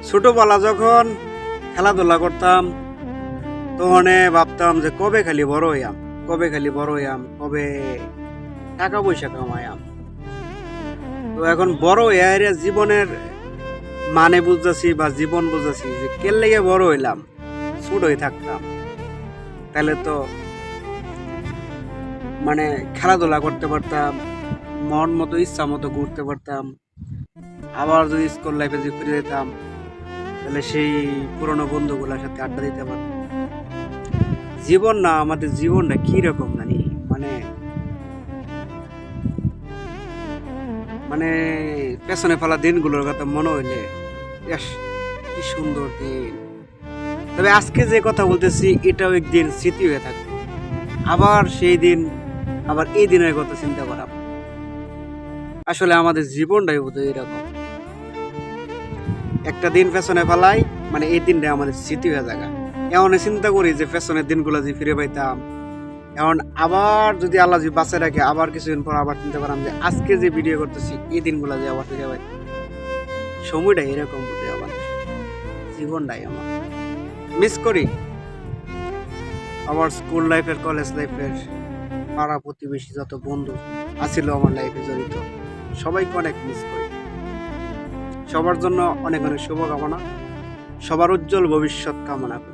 ছোটবেলা যখন খেলাধুলা করতাম তখন ভাবতাম যে কবে খালি বড় হইয়াম, কবে টাকা পয়সা কামাইয়াম। তো এখন বড় হইয়া জীবনের মানে বুঝতেছি বা জীবন বুঝতেছি যে কেন লেগে বড় হইলাম। ছোট হয়ে থাকতাম তাহলে তো মানে খেলাধুলা করতে পারতাম, মন মতো ইচ্ছা মতো ঘুরতে পারতাম। আবার যদি স্কুল লাইফে যদি ফিরে যেতাম তাহলে সেই পুরনো বন্ধুগুলোর সাথে আড্ডা দিতে পারতাম। জীবন না, আমাদের জীবনটা কি রকম জানি, মানে মানে পেছনে ফেলা দিনগুলোর কথা মনে হইলে ইস, কি সুন্দর দিন। তবে আজকে যে কথা বলতেছি এটাও একদিন স্মৃতি হয়ে থাকবে। আবার সেই দিন, আবার এই দিনের কথা চিন্তা করা। আসলে আমাদের জীবনটাই বোধহয় এরকম, একটা দিন পেছনে ফেলাই মানে এই দিনটা আমাদের স্মৃতি হয়ে থাকা। এমন চিন্তা করি যে পেছনের দিনগুলো যে ফিরে পাইতাম, এখন আবার যদি আল্লাহ যদি বাঁচায় রাখে আবার কিছুদিন পর আবার চিন্তা করলাম যে আজকে যে ভিডিও করতেছি এই দিনগুলো যে আবার ফিরে পাইতাম। সময়টা এরকম বোধহয় আমাদের জীবনটাই আমার মিস করি। আমার স্কুল লাইফের, কলেজ লাইফের, পাড়া প্রতিবেশী যত বন্ধু আছিল আমার লাইফে জড়িত সবাইকে অনেক মিস করি। সবার জন্য অনেক অনেক শুভকামনা, সবার উজ্জ্বল ভবিষ্যৎ কামনা করি।